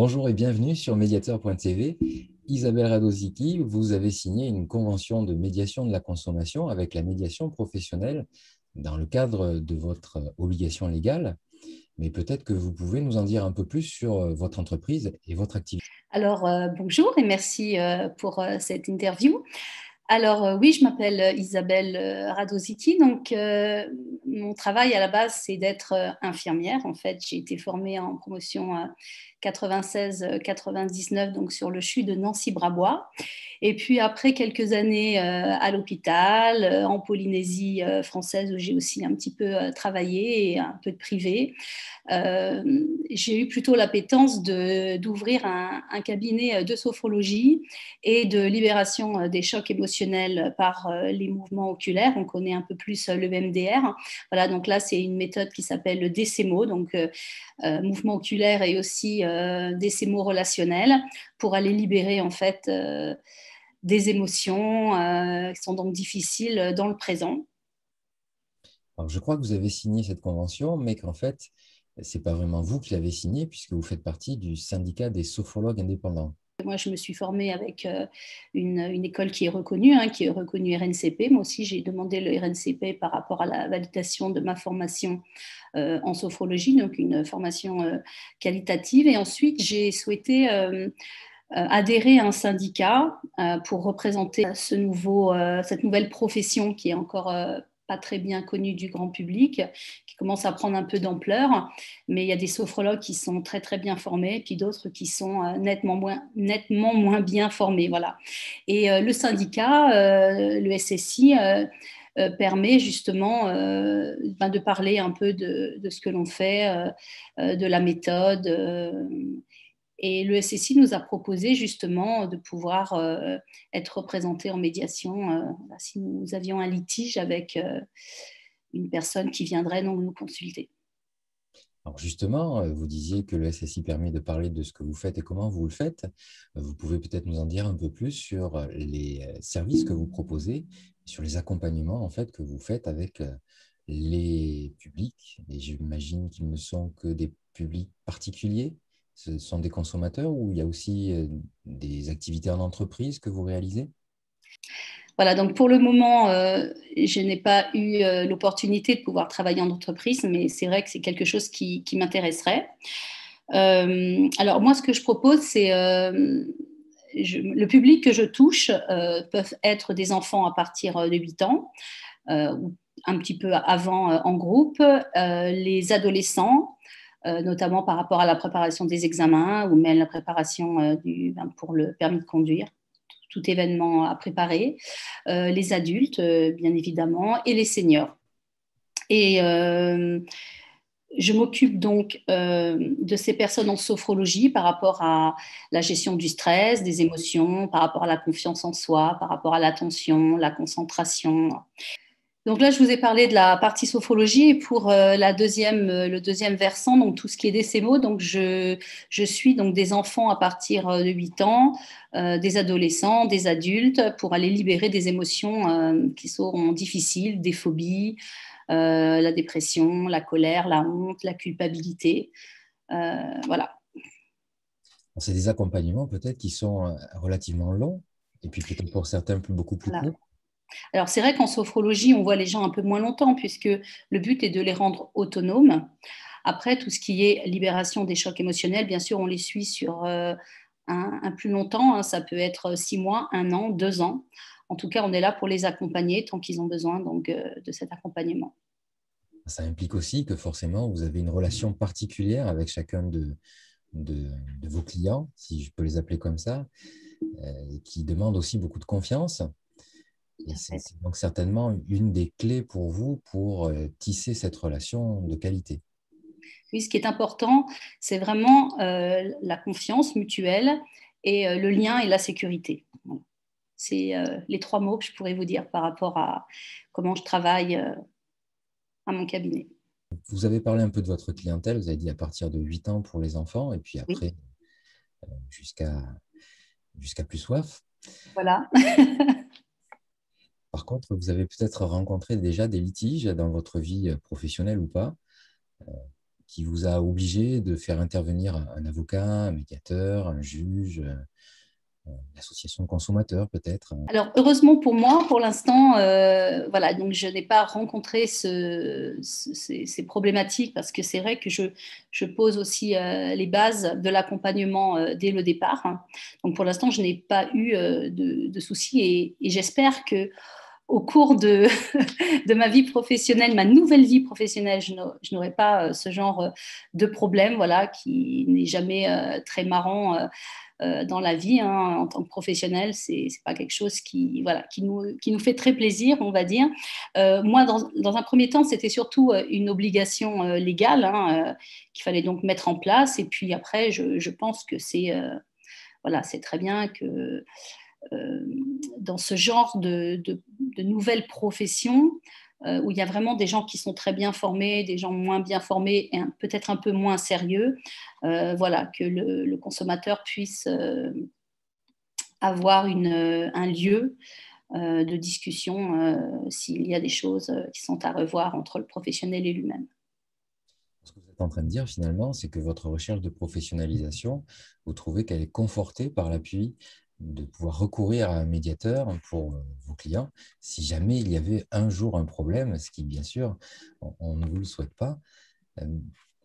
Bonjour et bienvenue sur Mediator.tv. Isabelle Radosicki, vous avez signé une convention de médiation de la consommation avec la médiation professionnelle dans le cadre de votre obligation légale. Mais peut-être que vous pouvez nous en dire un peu plus sur votre entreprise et votre activité. Alors, bonjour et merci pour cette interview. Alors, oui, je m'appelle Isabelle Radosicki. Donc, mon travail à la base, c'est d'être infirmière. En fait, j'ai été formée en promotion 96-99, donc sur le CHU de Nancy-Brabois. Et puis, après quelques années à l'hôpital, en Polynésie française, où j'ai aussi un petit peu travaillé et un peu de privé, j'ai eu plutôt l'appétence d'ouvrir un cabinet de sophrologie et de libération des chocs émotionnels par les mouvements oculaires. On connaît un peu plus le MDR. Voilà, donc là, c'est une méthode qui s'appelle le DCMO, donc mouvement oculaire et aussi DCMO relationnel, pour aller libérer en fait des émotions qui sont donc difficiles dans le présent. Alors, je crois que vous avez signé cette convention, mais qu'en fait, ce n'est pas vraiment vous qui l'avez signée puisque vous faites partie du syndicat des sophrologues indépendants. Moi, je me suis formée avec une école qui est reconnue RNCP. Moi aussi, j'ai demandé le RNCP par rapport à la validation de ma formation en sophrologie, donc une formation qualitative. Et ensuite, j'ai souhaité adhérer à un syndicat pour représenter cette nouvelle profession qui est encore pas très bien connue du grand public, qui commence à prendre un peu d'ampleur. Mais il y a des sophrologues qui sont très très bien formés, puis d'autres qui sont nettement moins bien formés. Voilà. Et le syndicat, le SSI, permet justement de parler un peu de ce que l'on fait, de la méthode. Et le SSI nous a proposé justement de pouvoir être représenté en médiation si nous avions un litige avec une personne qui viendrait donc nous consulter. Alors justement, vous disiez que le SSI permet de parler de ce que vous faites et comment vous le faites. Vous pouvez peut-être nous en dire un peu plus sur les services que vous proposez, sur les accompagnements en fait que vous faites avec les publics. Et j'imagine qu'ils ne sont que des publics particuliers. Ce sont des consommateurs ou il y a aussi des activités en entreprise que vous réalisez? Voilà, donc pour le moment, je n'ai pas eu l'opportunité de pouvoir travailler en entreprise, mais c'est vrai que c'est quelque chose qui m'intéresserait. Alors moi, ce que je propose, c'est le public que je touche peuvent être des enfants à partir de 8 ans, ou un petit peu avant en groupe, les adolescents, notamment par rapport à la préparation des examens ou même la préparation pour le permis de conduire, tout événement à préparer, les adultes, bien évidemment, et les seniors. Et je m'occupe donc de ces personnes en sophrologie par rapport à la gestion du stress, des émotions, par rapport à la confiance en soi, par rapport à l'attention, la concentration. Donc là, je vous ai parlé de la partie sophrologie. Et pour le deuxième versant, donc tout ce qui est DCMO, donc je suis donc des enfants à partir de 8 ans, des adolescents, des adultes, pour aller libérer des émotions qui sont difficiles, des phobies, la dépression, la colère, la honte, la culpabilité. Voilà. C'est des accompagnements peut-être qui sont relativement longs et puis peut-être pour certains beaucoup plus Voilà. courts. Alors c'est vrai qu'en sophrologie, on voit les gens un peu moins longtemps puisque le but est de les rendre autonomes. Après, tout ce qui est libération des chocs émotionnels, bien sûr, on les suit sur un plus longtemps, hein. Ça peut être 6 mois, 1 an, 2 ans. En tout cas, on est là pour les accompagner tant qu'ils ont besoin donc, de cet accompagnement. Ça implique aussi que forcément, vous avez une relation particulière avec chacun de vos clients, si je peux les appeler comme ça, qui demandent aussi beaucoup de confiance. Et c'est donc certainement une des clés pour vous pour tisser cette relation de qualité. Oui, ce qui est important, c'est vraiment la confiance mutuelle et le lien et la sécurité. Voilà. C'est les 3 mots que je pourrais vous dire par rapport à comment je travaille à mon cabinet. Vous avez parlé un peu de votre clientèle, vous avez dit à partir de 8 ans pour les enfants et puis Oui, après jusqu'à plus soif. voilà. Par contre, vous avez peut-être rencontré déjà des litiges dans votre vie professionnelle ou pas, qui vous a obligé de faire intervenir un avocat, un médiateur, un juge, une association de consommateurs peut-être? Alors, heureusement pour moi, pour l'instant, voilà, donc je n'ai pas rencontré ces problématiques parce que c'est vrai que je pose aussi les bases de l'accompagnement dès le départ, hein. Donc, pour l'instant, je n'ai pas eu de soucis et j'espère que au cours de, de ma vie professionnelle, ma nouvelle vie professionnelle, je n'aurai pas ce genre de problème, voilà, qui n'est jamais très marrant dans la vie, hein, en tant que professionnel. C'est pas quelque chose qui, voilà, qui nous fait très plaisir, on va dire. Moi, dans un premier temps, c'était surtout une obligation légale, hein, qu'il fallait donc mettre en place. Et puis après, je pense que c'est voilà, c'est très bien que euh, dans ce genre de nouvelles professions, où il y a vraiment des gens qui sont très bien formés, des gens moins bien formés et peut-être un peu moins sérieux, voilà, que le consommateur puisse avoir un lieu de discussion s'il y a des choses qui sont à revoir entre le professionnel et lui-même. Ce que vous êtes en train de dire finalement, c'est que votre recherche de professionnalisation, vous trouvez qu'elle est confortée par l'appui de pouvoir recourir à un médiateur pour vos clients si jamais il y avait un jour un problème, ce qui bien sûr, on ne vous le souhaite pas. Euh,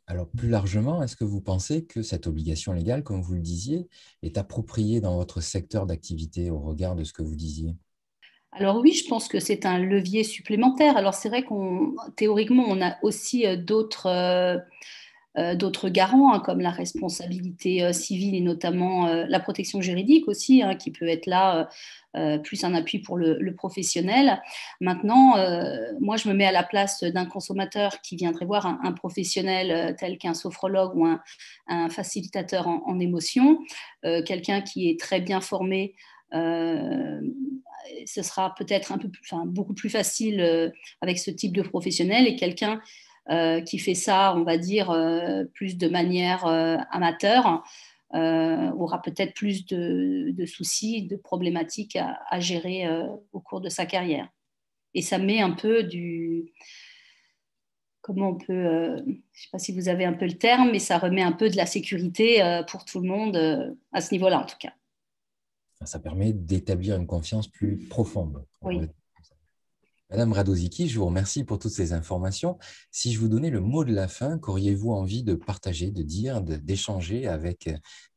Alors plus largement, est-ce que vous pensez que cette obligation légale, comme vous le disiez, est appropriée dans votre secteur d'activité au regard de ce que vous disiez? Alors oui, je pense que c'est un levier supplémentaire. Alors c'est vrai qu'on théoriquement on a aussi d'autres garants, hein, comme la responsabilité civile et notamment la protection juridique aussi, hein, qui peut être là plus un appui pour le professionnel. Maintenant, moi, je me mets à la place d'un consommateur qui viendrait voir un professionnel tel qu'un sophrologue ou un facilitateur en émotion, quelqu'un qui est très bien formé. Euh, Ce sera peut-être un peu enfin, beaucoup plus facile avec ce type de professionnel et quelqu'un qui fait ça, on va dire, plus de manière amateur, aura peut-être plus de soucis, de problématiques à gérer au cours de sa carrière. Et ça met un peu comment on peut, je ne sais pas si vous avez un peu le terme, mais ça remet un peu de la sécurité pour tout le monde à ce niveau-là, en tout cas. Ça permet d'établir une confiance plus profonde. Oui. Madame Radozicki, je vous remercie pour toutes ces informations. Si je vous donnais le mot de la fin, qu'auriez-vous envie de partager, de dire, d'échanger avec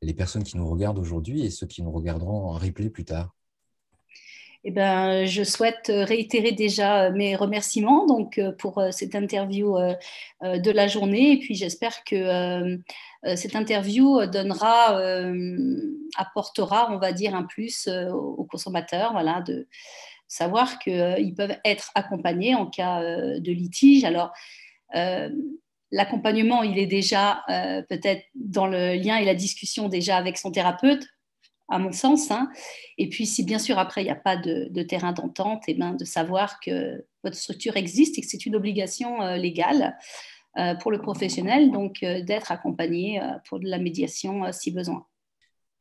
les personnes qui nous regardent aujourd'hui et ceux qui nous regarderont en replay plus tard? Eh ben, je souhaite réitérer déjà mes remerciements donc, pour cette interview de la journée. Et puis, j'espère que cette interview apportera, on va dire, un plus aux consommateurs, voilà, de savoir qu'ils peuvent être accompagnés en cas de litige. Alors, euh, l'accompagnement, il est déjà peut-être dans le lien et la discussion déjà avec son thérapeute, à mon sens, hein. Et puis, si bien sûr, après, il n'y a pas de terrain d'entente, et ben, de savoir que votre structure existe et que c'est une obligation légale pour le professionnel, donc d'être accompagné pour de la médiation si besoin.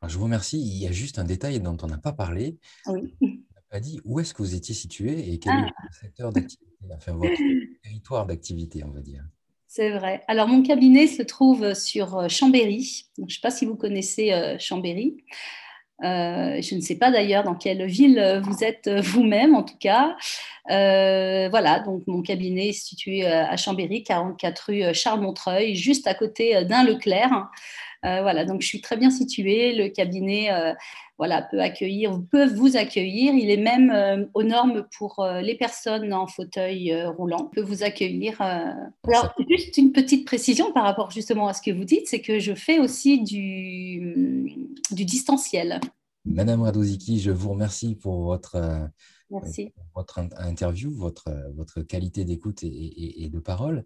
Alors, je vous remercie. Il y a juste un détail dont on n'a pas parlé. Oui. On n'a pas dit où est-ce que vous étiez situé et quel est Ah, votre secteur d'activité, enfin votre territoire d'activité, on va dire. c'est vrai. Alors, mon cabinet se trouve sur Chambéry. Donc, je ne sais pas si vous connaissez Chambéry. Je ne sais pas d'ailleurs dans quelle ville vous êtes vous-même, en tout cas. Voilà, donc mon cabinet est situé à Chambéry, 44 rue Charles Montreuil, juste à côté d'un Leclerc. Voilà, donc je suis très bien située. Le cabinet voilà, peut vous accueillir. Il est même aux normes pour les personnes en fauteuil roulant. Il peut vous accueillir. Alors, Alors, juste une petite précision par rapport justement à ce que vous dites, c'est que je fais aussi du distanciel. Madame Radozicki, je vous remercie pour Merci. votre interview, votre qualité d'écoute et de parole.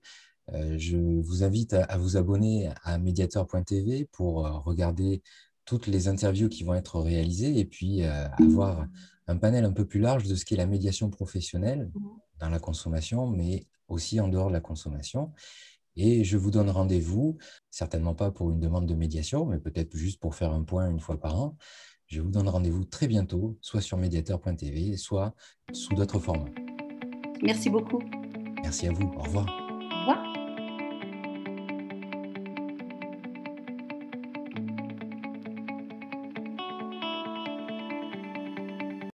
Je vous invite à vous abonner à mediator.tv pour regarder toutes les interviews qui vont être réalisées et puis avoir un panel un peu plus large de ce qu'est la médiation professionnelle dans la consommation, mais aussi en dehors de la consommation. Et je vous donne rendez-vous, certainement pas pour une demande de médiation, mais peut-être juste pour faire un point une fois par an. Je vous donne rendez-vous très bientôt, soit sur mediator.tv, soit sous d'autres formats. Merci beaucoup. Merci à vous. Au revoir. Au revoir.